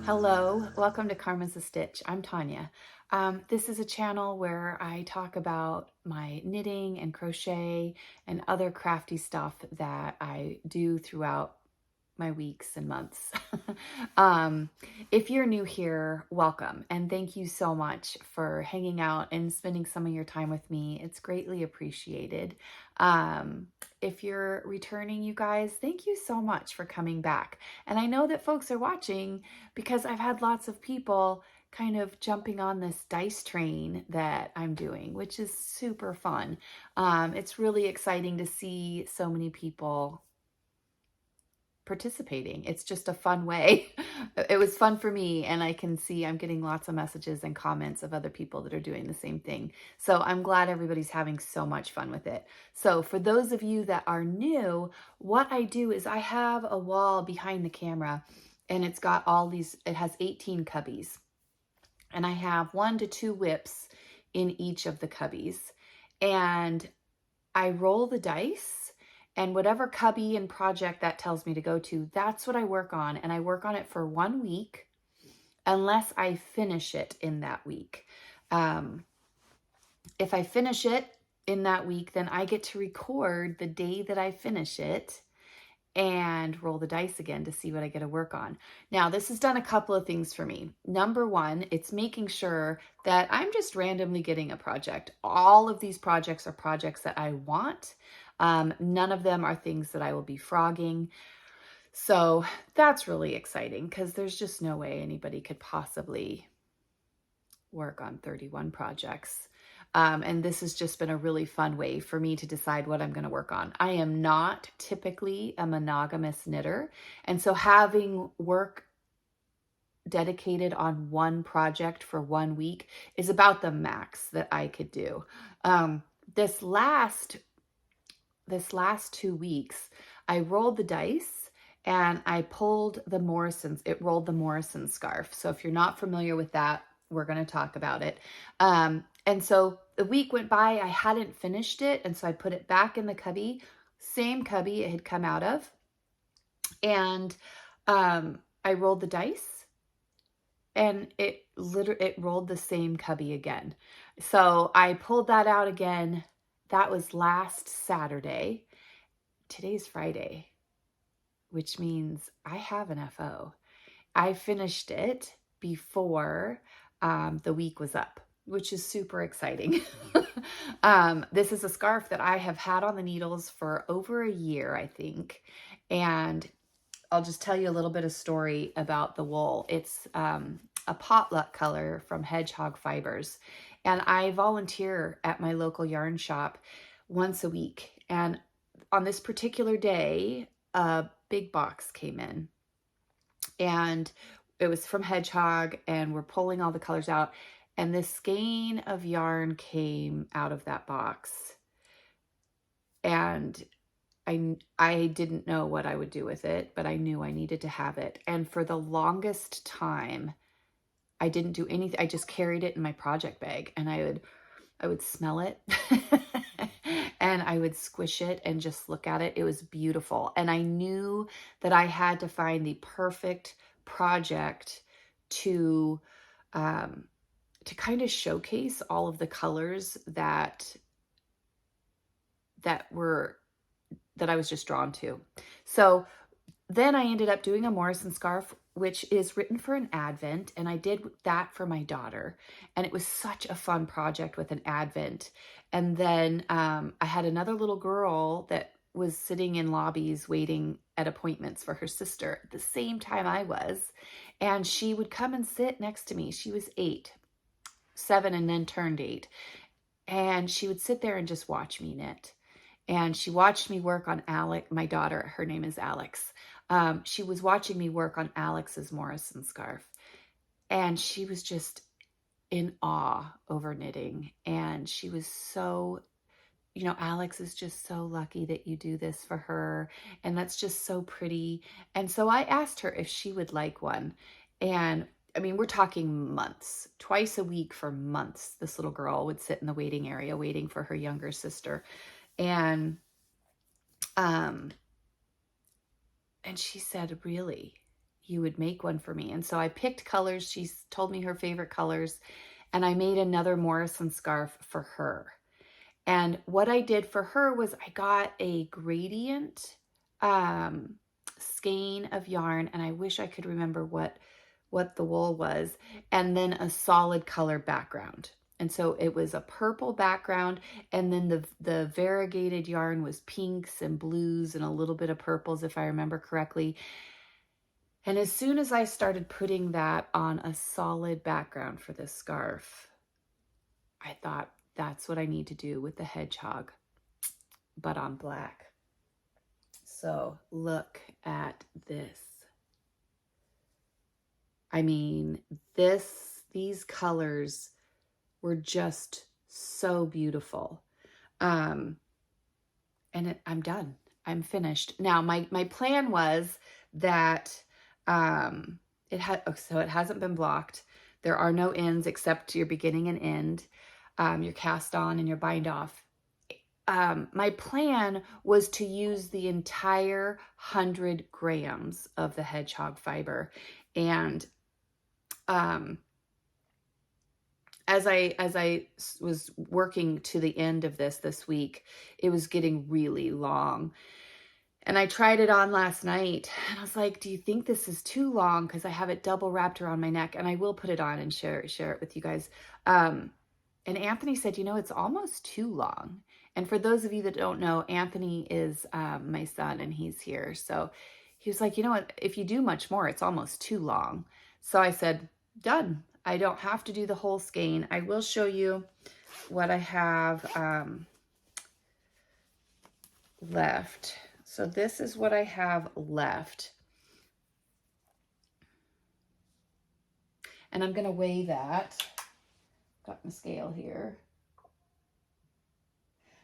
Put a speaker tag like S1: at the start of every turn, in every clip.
S1: Hello, welcome to Karma's a Stitch. I'm Tanya. This is a channel where I talk about my knitting and crochet and other crafty stuff that I do throughout my weeks and months. um, if you're new here, welcome and thank you so much for hanging out and spending some of your time with me. It's greatly appreciated. If you're returning, you guys, thank you so much for coming back. And I know that folks are watching because I've had lots of people kind of jumping on this dice train that I'm doing, which is super fun. It's really exciting to see so many people participating. It's just a fun way. It was fun for me, and I can see I'm getting lots of messages and comments of other people that are doing the same thing. So I'm glad everybody's having so much fun with it. So for those of you that are new, what I do is I have a wall behind the camera, and it's got all these, it has 18 cubbies, and I have 1 to 2 whips in each of the cubbies, and I roll the dice, and whatever cubby and project that tells me to go to, that's what I work on. And I work on it for 1 week unless I finish it in that week. If I finish it in that week, then I get to record the day that I finish it and roll the dice again to see what I get to work on. Now, this has done a couple of things for me. Number one, it's making sure that I'm just randomly getting a project. All of these projects are projects that I want. None of them are things that I will be frogging. So that's really exciting because there's just no way anybody could possibly work on 31 projects. And this has just been a really fun way for me to decide what I'm going to work on. I am not typically a monogamous knitter. And so having work dedicated on one project for 1 week is about the max that I could do. This last 2 weeks, I rolled the dice and I pulled the Morrison's. It rolled the Morrison scarf. So if you're not familiar with that, we're going to talk about it. And so the week went by, I hadn't finished it. And so I put it back in the cubby, same cubby it had come out of. And I rolled the dice and it rolled the same cubby again. So I pulled that out again. That was last Saturday. Today's Friday, which means I have an FO. I finished it before the week was up, which is super exciting. This is a scarf that I have had on the needles for over a year, I think. And I'll just tell you a little bit of story about the wool. It's a potluck color from Hedgehog Fibers. And I volunteer at my local yarn shop once a week. And on this particular day, a big box came in. And it was from Hedgehog, and we're pulling all the colors out. And this skein of yarn came out of that box. And I didn't know what I would do with it, but I knew I needed to have it. And for the longest time, I didn't do anything. I just carried it in my project bag, and I would smell it and I would squish it and just look at it. It was beautiful. And I knew that I had to find the perfect project to kind of showcase all of the colors that I was just drawn to. So then I ended up doing a Morrison scarf, which is written for an Advent, and I did that for my daughter, and it was such a fun project with an Advent. And then I had another little girl that was sitting in lobbies waiting at appointments for her sister at the same time I was, and she would come and sit next to me. She was 7 and then turned 8, and she would sit there and just watch me knit. And she watched me work on Alex, my daughter, her name is Alex. She was watching me work on Alex's Morrison scarf, and she was just in awe over knitting. And she was so, Alex is just so lucky that you do this for her. And that's just so pretty. And so I asked her if she would like one. And I mean, we're talking months, twice a week for months. This little girl would sit in the waiting area waiting for her younger sister. And she said, really, you would make one for me. And so I picked colors. She's told me her favorite colors, and I made another Morrison scarf for her. And what I did for her was I got a gradient skein of yarn, and I wish I could remember what the wool was, and then a solid color background. And so it was a purple background, and then the variegated yarn was pinks and blues and a little bit of purples, if I remember correctly. And as soon as I started putting that on a solid background for this scarf, I thought, that's what I need to do with the hedgehog, but on black. So look at this. I mean, these colors were just so beautiful. I'm done. I'm finished. Now, my plan was that it hasn't been blocked. There are no ends except your beginning and end, your cast on and your bind off. My plan was to use the entire 100 grams of the hedgehog fiber. And as I was working to the end of this week, it was getting really long. And I tried it on last night, and I was like, do you think this is too long? Because I have it double wrapped around my neck, and I will put it on and share it with you guys. And Anthony said, it's almost too long. And for those of you that don't know, Anthony is my son, and he's here. So he was like, you know what, if you do much more, it's almost too long. So I said, done. I don't have to do the whole skein. I will show you what I have left. So this is what I have left. And I'm going to weigh that. Got my scale here.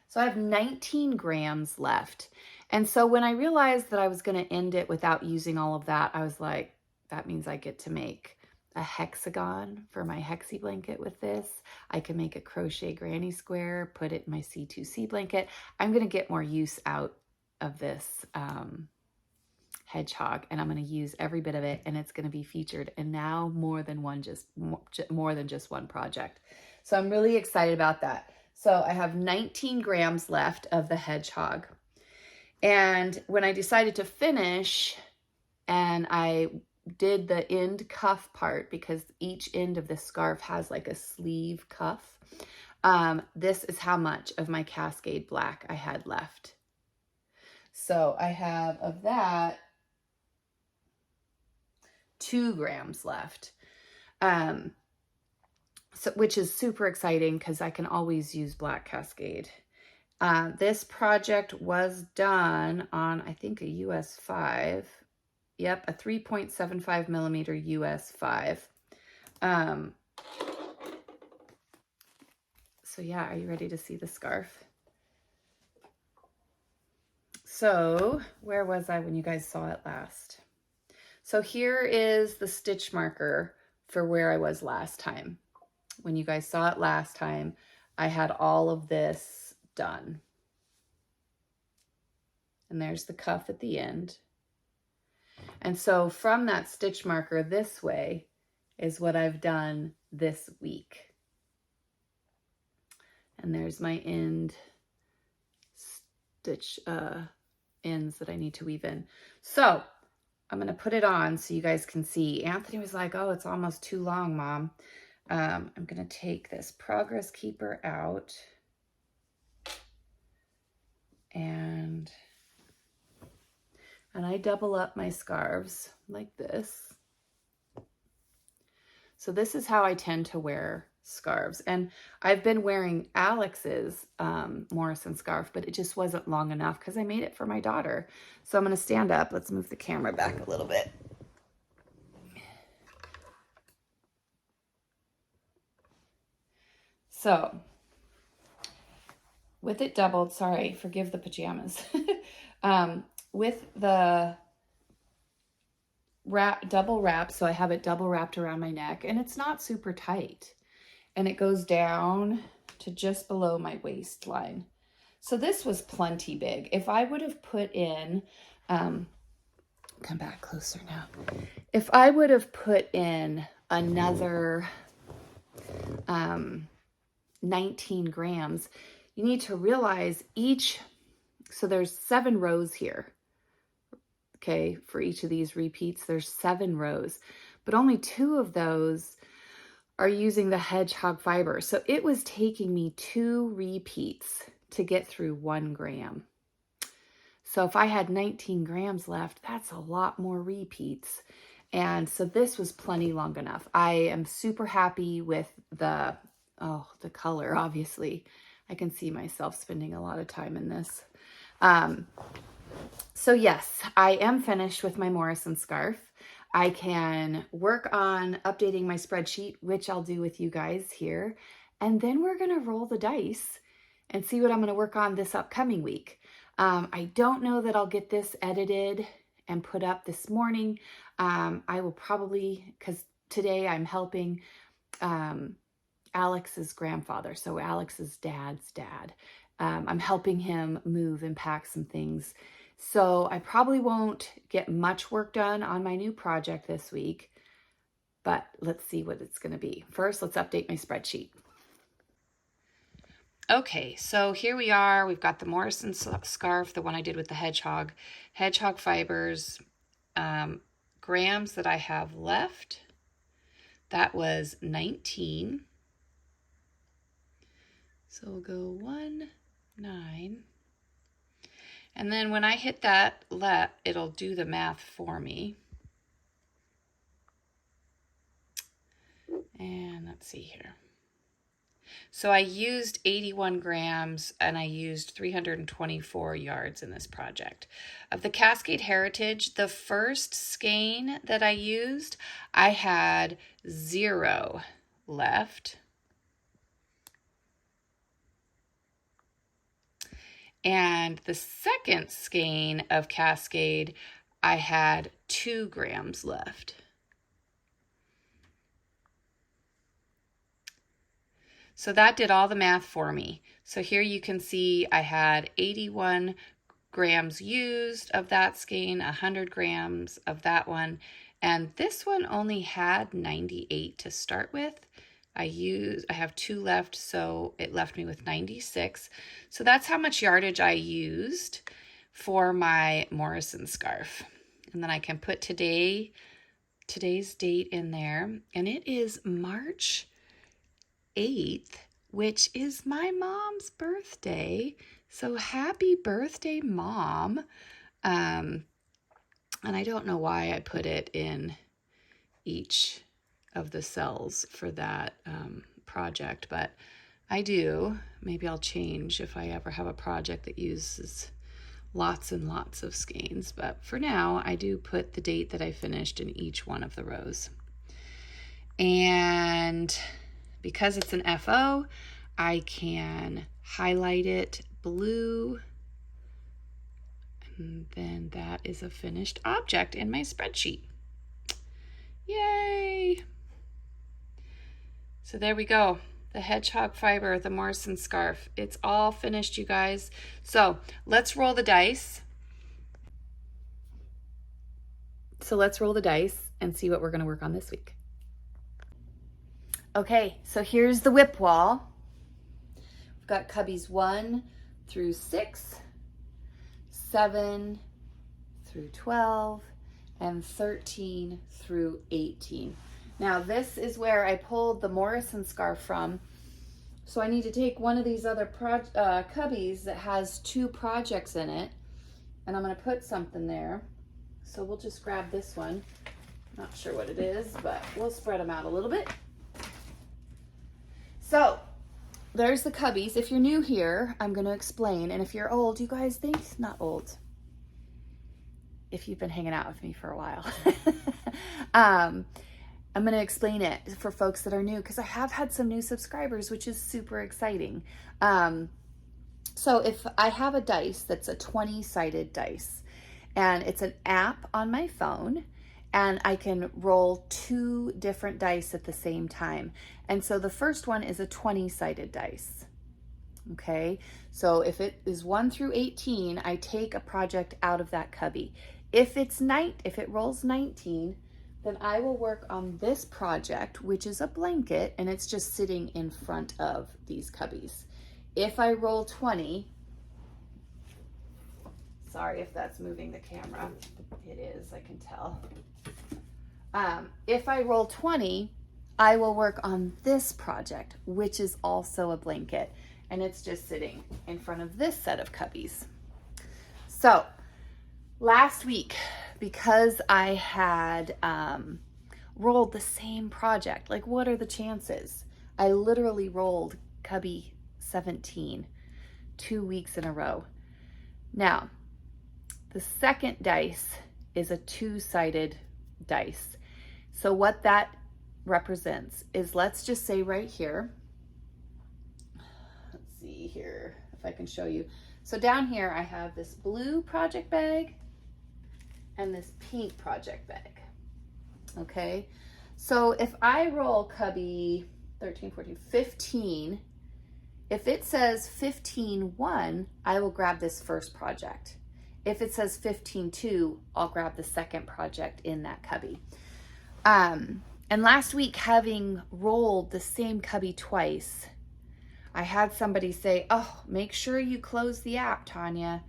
S1: So I have 19 grams left. And so when I realized that I was going to end it without using all of that, I was like, that means I get to make a hexagon for my hexie blanket with this. I can make a crochet granny square, put it in my C2C blanket. I'm going to get more use out of this hedgehog, and I'm going to use every bit of it, and it's going to be featured in now more than just one project. So I'm really excited about that. So I have 19 grams left of the hedgehog. And when I decided to finish, and I did the end cuff part, because each end of the scarf has like a sleeve cuff, this is how much of my Cascade Black I had left. So I have of that 2 grams left, which is super exciting because I can always use Black Cascade. This project was done on, I think, a US 5. Yep, a 3.75 millimeter US 5. So yeah, are you ready to see the scarf? So where was I when you guys saw it last? So here is the stitch marker for where I was last time. When you guys saw it last time, I had all of this done. And there's the cuff at the end. And so from that stitch marker this way is what I've done this week. And there's my end stitch ends that I need to weave in. So I'm going to put it on so you guys can see. Anthony was like, oh, it's almost too long, Mom. I'm going to take this progress keeper out, and I double up my scarves like this. So this is how I tend to wear scarves. And I've been wearing Alex's Morrison scarf, but it just wasn't long enough because I made it for my daughter. So I'm going to stand up. Let's move the camera back a little bit. So with it doubled, sorry, forgive the pajamas. With the double wrap, so I have it double wrapped around my neck, and it's not super tight, and it goes down to just below my waistline. So this was plenty big. If I would have put in Come back closer now. If I would have put in another 19 grams, you need to realize so there's 7 rows here. Okay, for each of these repeats, there's 7 rows, but only 2 of those are using the hedgehog fiber. So it was taking me 2 repeats to get through 1 gram. So if I had 19 grams left, that's a lot more repeats. And so this was plenty long enough. I am super happy with the color, obviously. I can see myself spending a lot of time in this. So yes, I am finished with my Morrison scarf. I can work on updating my spreadsheet, which I'll do with you guys here. And then we're going to roll the dice and see what I'm going to work on this upcoming week. I don't know that I'll get this edited and put up this morning. I will probably, because today I'm helping Alex's grandfather, so Alex's dad's dad. I'm helping him move and pack some things. So I probably won't get much work done on my new project this week, but let's see what it's going to be. First, let's update my spreadsheet. Okay, so here we are. We've got the Morrison scarf, the one I did with the hedgehog fibers, grams that I have left. That was 19. So we'll go 1, 9. And then when I hit that it'll do the math for me. And let's see here. So I used 81 grams and I used 324 yards in this project. Of the Cascade Heritage, the first skein that I used, I had 0 left. And the second skein of Cascade, I had 2 grams left. So that did all the math for me. So here you can see I had 81 grams used of that skein, 100 grams of that one, and this one only had 98 to start with. I have 2 left, so it left me with 96. So that's how much yardage I used for my Morrison scarf. And then I can put today's date in there, and it is March 8th, which is my mom's birthday. So happy birthday, Mom. And I don't know why I put it in each of the cells for that project, but I do. Maybe I'll change if I ever have a project that uses lots and lots of skeins, but for now I do put the date that I finished in each one of the rows. And because it's an FO, I can highlight it blue, and then that is a finished object in my spreadsheet. Yay! So there we go. The hedgehog fiber, the Morrison scarf. It's all finished, you guys. So let's roll the dice. And see what we're going to work on this week. Okay, so here's the whip wall. We've got cubbies 1 through 6, 7 through 12, and 13 through 18. Now this is where I pulled the Morrison scarf from. So I need to take one of these other cubbies that has 2 projects in it, and I'm going to put something there. So we'll just grab this one. Not sure what it is, but we'll spread them out a little bit. So there's the cubbies. If you're new here, I'm going to explain. And if you're old, you guys think not old. If you've been hanging out with me for a while. I'm going to explain it for folks that are new, because I have had some new subscribers, which is super exciting. So if I have a dice that's a 20-sided dice, and it's an app on my phone, and I can roll 2 different dice at the same time. And so the first one is a 20-sided dice. okay? So if it is 1 through 18, I take a project out of that cubby. If it rolls 19, then I will work on this project, which is a blanket, and it's just sitting in front of these cubbies. If I roll 20, sorry if that's moving the camera. It is, I can tell. If I roll 20, I will work on this project, which is also a blanket, and it's just sitting in front of this set of cubbies. So last week, because I had rolled the same project, like what are the chances? I literally rolled cubby 17 2 weeks in a row. Now, the second dice is a 2-sided dice. So what that represents is, let's just say right here, let's see here if I can show you. So down here I have this blue project bag and this pink project bag. Okay, so if I roll cubby 13, 14, 15, if it says 15-1, I will grab this first project. If it says 15-2, I'll grab the second project in that cubby. And last week, having rolled the same cubby twice, I had somebody say, oh, make sure you close the app, Tanya.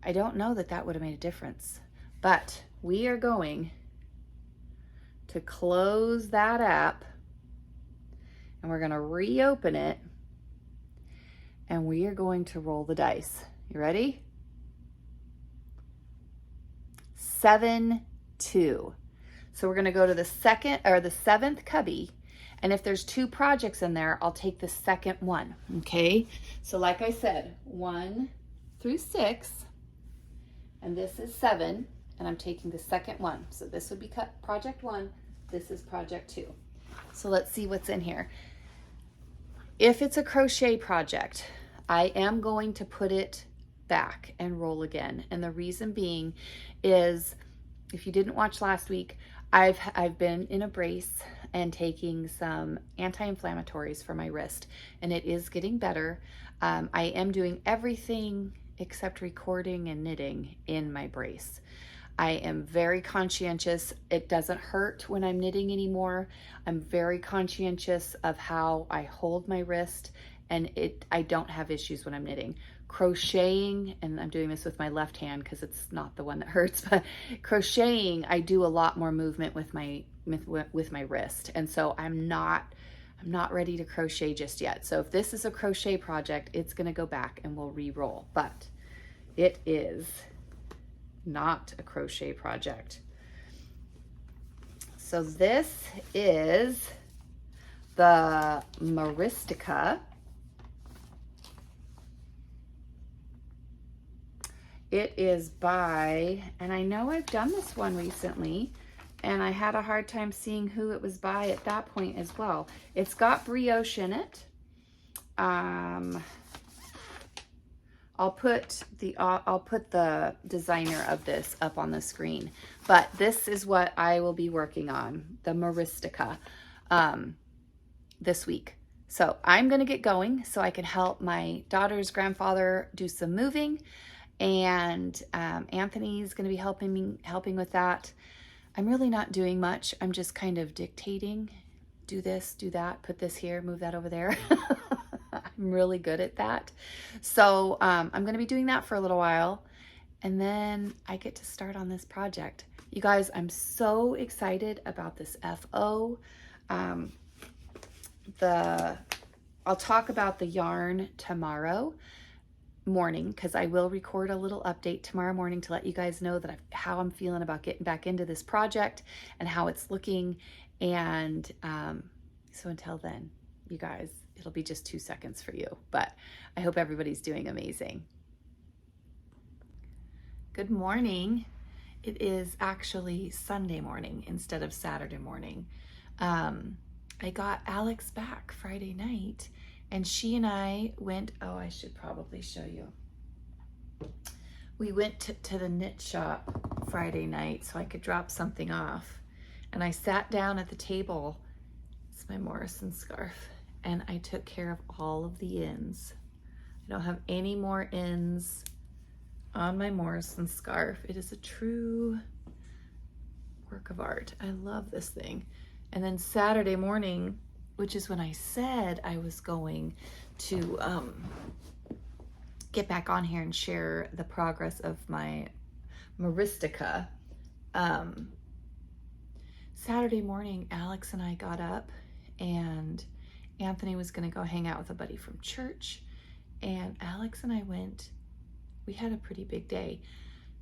S1: I don't know that that would have made a difference, but we are going to close that app, and we're going to reopen it, and we are going to roll the dice. You ready? 7-2. So we're going to go to the seventh cubby, and if there's 2 projects in there, I'll take the second one. Okay, so like I said, 1 through 6, and this is 7, and I'm taking the second one. So this would be project 1, this is project 2. So let's see what's in here. If it's a crochet project, I am going to put it back and roll again. And the reason being is, if you didn't watch last week, I've been in a brace and taking some anti-inflammatories for my wrist, and it is getting better. I am doing everything except recording and knitting in my brace. I am very conscientious. It doesn't hurt when I'm knitting anymore. I'm very conscientious of how I hold my wrist, and I don't have issues when I'm knitting. Crocheting, and I'm doing this with my left hand because it's not the one that hurts, but crocheting, I do a lot more movement with my wrist, and so I'm not ready to crochet just yet. So if this is a crochet project, it's going to go back and we'll re-roll, but it is not a crochet project. So this is the Maristica. It is by, and I know I've done this one recently, and I had a hard time seeing who it was by at that point as well. It's got brioche in it. I'll put the designer of this up on the screen, but this is what I will be working on, the Maristica, this week. So I'm gonna get going so I can help my daughter's grandfather do some moving, and Anthony's gonna be helping with that. I'm really not doing much. I'm just kind of dictating, do this, do that, put this here, move that over there. I'm really good at that. So I'm gonna be doing that for a little while, and then I get to start on this project. You guys, I'm so excited about this FO. I'll talk about the yarn tomorrow morning, because I will record a little update tomorrow morning to let you guys know that how I'm feeling about getting back into this project and how it's looking. And so until then, you guys, it'll be just 2 seconds for you, but I hope everybody's doing amazing. Good morning. It is actually Sunday morning instead of Saturday morning. I got Alex back Friday night, and she and I went, oh, I should probably show you. We went to the knit shop Friday night so I could drop something off. And I sat down at the table, it's my Morrison scarf, and I took care of all of the ends. I don't have any more ends on my Morrison scarf. It is a true work of art. I love this thing. And then Saturday morning, which is when I said I was going to get back on here and share the progress of my Maristica. Saturday morning, Alex and I got up, and Anthony was going to go hang out with a buddy from church. And Alex and I went, we had a pretty big day.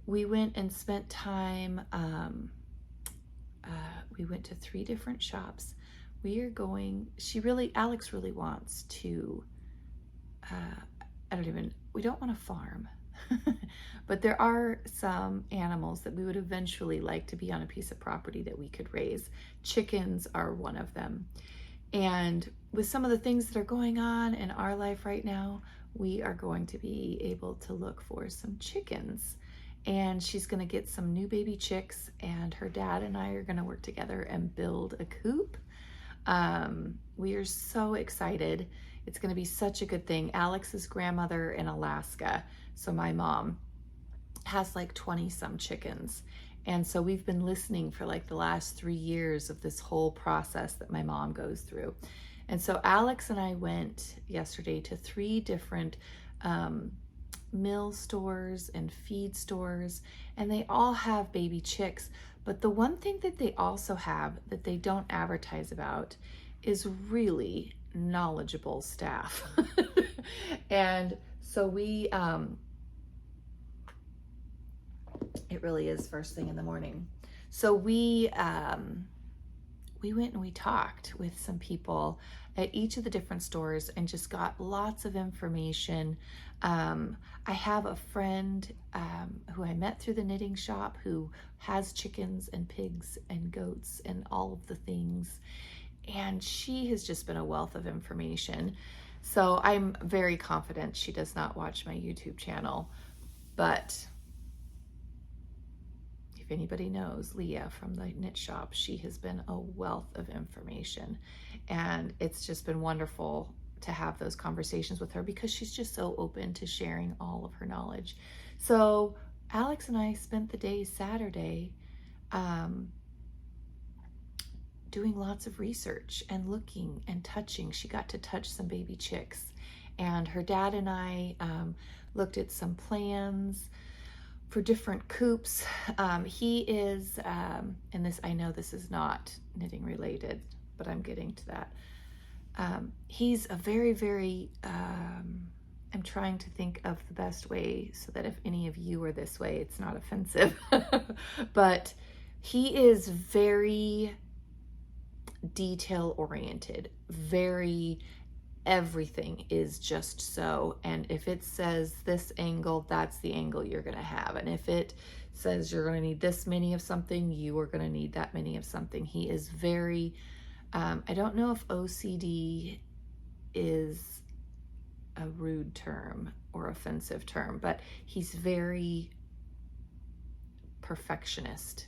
S1: We went and spent time, we went to 3 different shops. We are going, Alex really wants to, we don't want to farm, but there are some animals that we would eventually like to be on a piece of property that we could raise. Chickens are one of them. And with some of the things that are going on in our life right now, we are going to be able to look for some chickens. And she's going to get some new baby chicks, and her dad and I are going to work together and build a coop. We are so excited. It's going to be such a good thing. Alex's grandmother in Alaska, so my mom, has like 20 some chickens. And so we've been listening for like the last 3 years of this whole process that my mom goes through. And so Alex and I went yesterday to 3 different mill stores and feed stores, and they all have baby chicks. But the one thing that they also have that they don't advertise about is really knowledgeable staff. And so we, it really is first thing in the morning. So we went and we talked with some people at each of the different stores and just got lots of information. I have a friend who I met through the knitting shop who has chickens and pigs and goats and all of the things. And she has just been a wealth of information. So I'm very confident she does not watch my YouTube channel, but if anybody knows Leah from the knit shop, she has been a wealth of information, and it's just been wonderful to have those conversations with her because she's just so open to sharing all of her knowledge. So Alex and I spent the day Saturday doing lots of research and looking and touching. She got to touch some baby chicks, and her dad and I looked at some plans for different coops. He is, and this, I know this is not knitting related, but I'm getting to that. He's a very, very, I'm trying to think of the best way so that if any of you are this way, it's not offensive, but he is very detail oriented, very, everything is just so. And if it says this angle, that's the angle you're going to have. And if it says you're going to need this many of something, you are going to need that many of something. He is very, I don't know if OCD is a rude term or offensive term, but he's very perfectionist.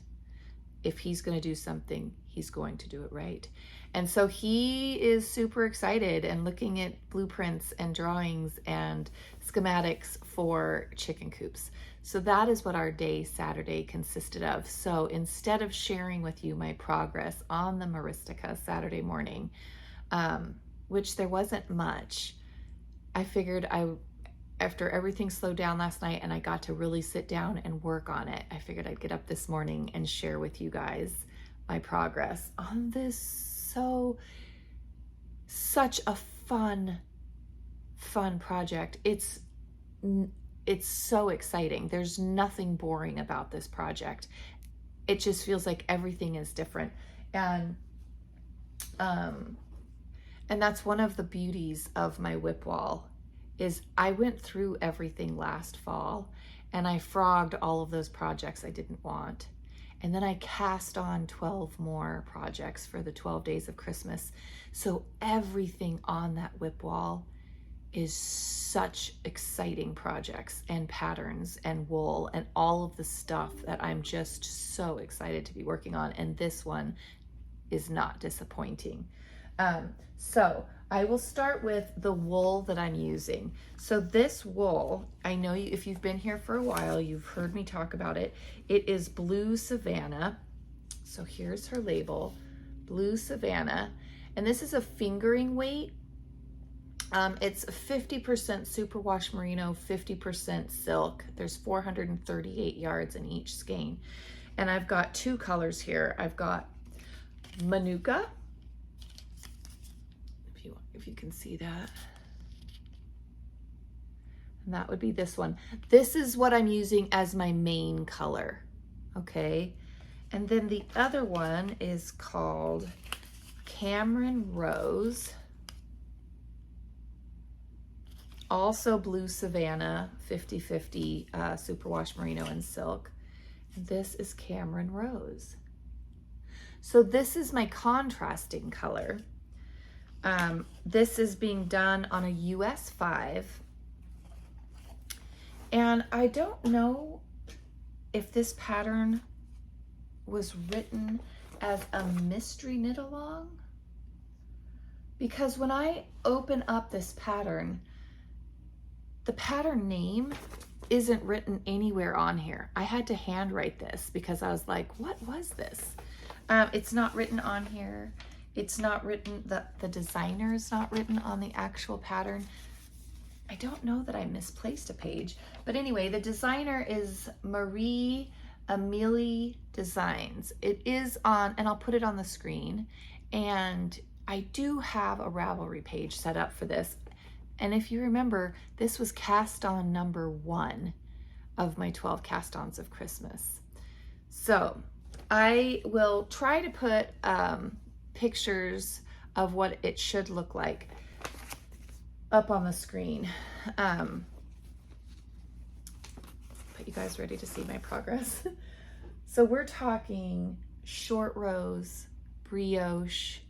S1: If he's going to do something, he's going to do it right. And so he is super excited and looking at blueprints and drawings and schematics for chicken coops. So that is what our day Saturday consisted of. So instead of sharing with you my progress on the Maristica Saturday morning, which there wasn't much, I figured after everything slowed down last night and I got to really sit down and work on it, I figured I'd get up this morning and share with you guys my progress on this such a fun project. It's so exciting. There's nothing boring about this project. It just feels like everything is different. And that's one of the beauties of my whip wall is I went through everything last fall and I frogged all of those projects I didn't want. And then I cast on 12 more projects for the 12 days of Christmas. So everything on that whip wall is such exciting projects and patterns and wool and all of the stuff that I'm just so excited to be working on. And this one is not disappointing. So I will start with the wool that I'm using. So this wool, I know you, if you've been here for a while, you've heard me talk about it. It is Blue Savannah. So here's her label, Blue Savannah. And this is a fingering weight. It's 50% superwash merino, 50% silk. There's 438 yards in each skein. And I've got two colors here. I've got Manuka, if you can see that. And that would be this one. This is what I'm using as my main color, okay? And then the other one is called Cameron Rose. Also Blue Savannah, 50-50 superwash merino and silk. And this is Cameron Rose. So this is my contrasting color. This is being done on a US 5. And I don't know if this pattern was written as a mystery knit along, because when I open up this pattern, the pattern name isn't written anywhere on here. I had to handwrite this because I was like, what was this? It's not written on here. It's not written, the designer is not written on the actual pattern. I don't know that I misplaced a page, but anyway, the designer is Marie Amelie Designs. It is on, and I'll put it on the screen, and I do have a Ravelry page set up for this. And if you remember, this was cast on number 1 of my 12 cast-ons of Christmas. So I will try to put pictures of what it should look like up on the screen. Put you guys ready to see my progress. So we're talking short rows, brioche,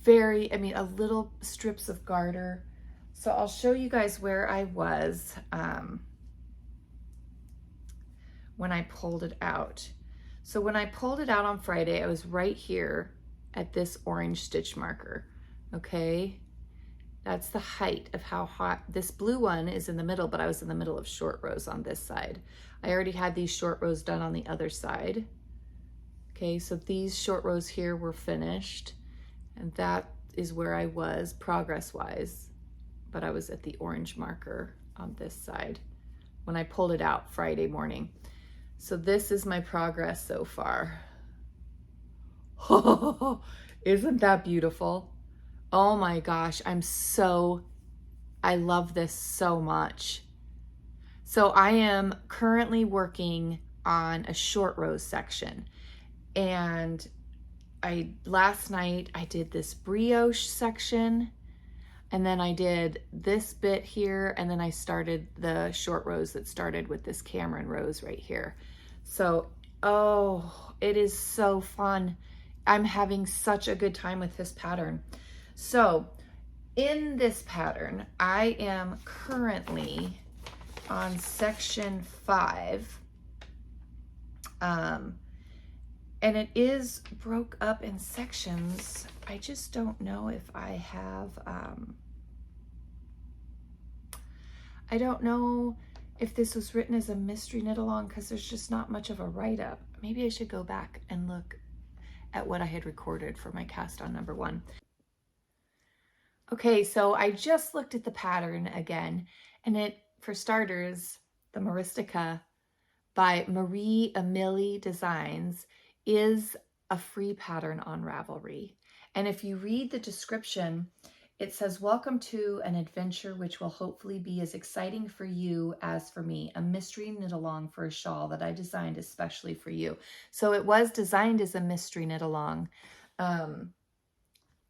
S1: a little strips of garter. So I'll show you guys where I was when I pulled it out. So when I pulled it out on Friday, I was right here at this orange stitch marker, okay? That's the height of how hot. This blue one is in the middle, but I was in the middle of short rows on this side. I already had these short rows done on the other side. Okay, so these short rows here were finished, and that is where I was progress-wise, but I was at the orange marker on this side when I pulled it out Friday morning. So this is my progress so far. Isn't that beautiful? Oh my gosh, I love this so much. So I am currently working on a short rows section, and last night I did this brioche section, and then I did this bit here, and then I started the short rows that started with this Cameron Rose right here. So, oh, it is so fun. I'm having such a good time with this pattern. So in this pattern, I am currently on section 5. And it is broke up in sections. I just don't know if I have, I don't know if this was written as a mystery knit along because there's just not much of a write-up. Maybe I should go back and look at what I had recorded for my cast on number 1. Okay, so I just looked at the pattern again, and it, for starters, the Maristica by Marie Amelie Designs is a free pattern on Ravelry. And if you read the description, it says, "Welcome to an adventure which will hopefully be as exciting for you as for me, a mystery knit along for a shawl that I designed especially for you." So it was designed as a mystery knit along, and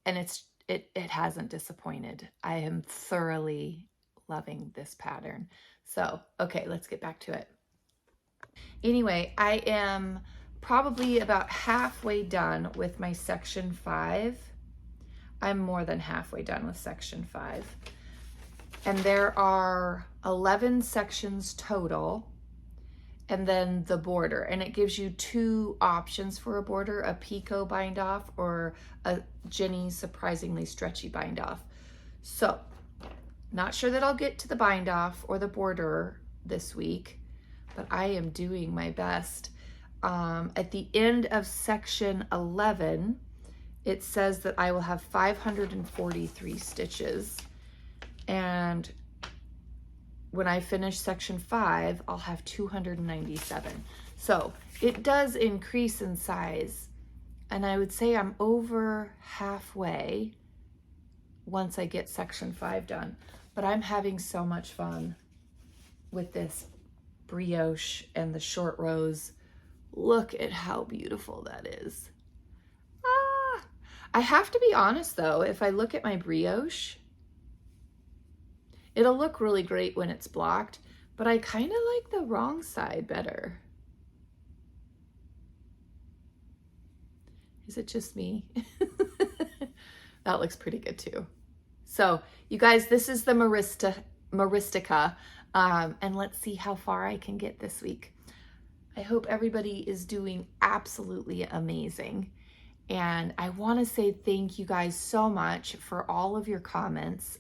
S1: it hasn't disappointed. I am thoroughly loving this pattern. So, okay, let's get back to it. Anyway, I am probably about halfway done with my section 5. I'm more than halfway done with section 5. And there are 11 sections total. and then the border. And it gives you 2 options for a border, a Pico bind off or a Jenny Surprisingly Stretchy bind off. So, not sure that I'll get to the bind off or the border this week, but I am doing my best. At the end of section 11, it says that I will have 543 stitches. And when I finish section 5, I'll have 297. So it does increase in size. And I would say I'm over halfway once I get section 5 done. But I'm having so much fun with this brioche and the short rows. Look at how beautiful that is. Ah, I have to be honest though, if I look at my brioche, it'll look really great when it's blocked, but I kind of like the wrong side better. Is it just me? That looks pretty good too. So you guys, this is the Maristica, and let's see how far I can get this week. I hope everybody is doing absolutely amazing. And I want to say thank you guys so much for all of your comments.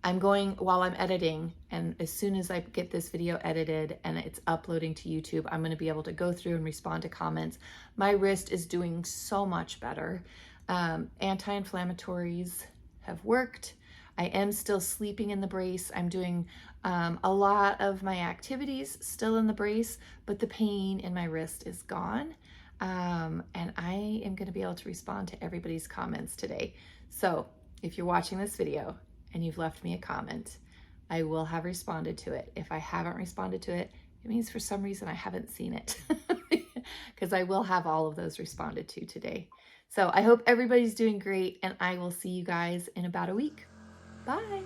S1: I'm going, while I'm editing, and as soon as I get this video edited and it's uploading to YouTube, I'm going to be able to go through and respond to comments. My wrist is doing so much better. Anti-inflammatories have worked. I am still sleeping in the brace. I'm doing a lot of my activities still in the brace, but the pain in my wrist is gone. And I am going to be able to respond to everybody's comments today. So if you're watching this video and you've left me a comment, I will have responded to it. If I haven't responded to it, it means for some reason I haven't seen it, because I will have all of those responded to today. So I hope everybody's doing great, and I will see you guys in about a week. Bye.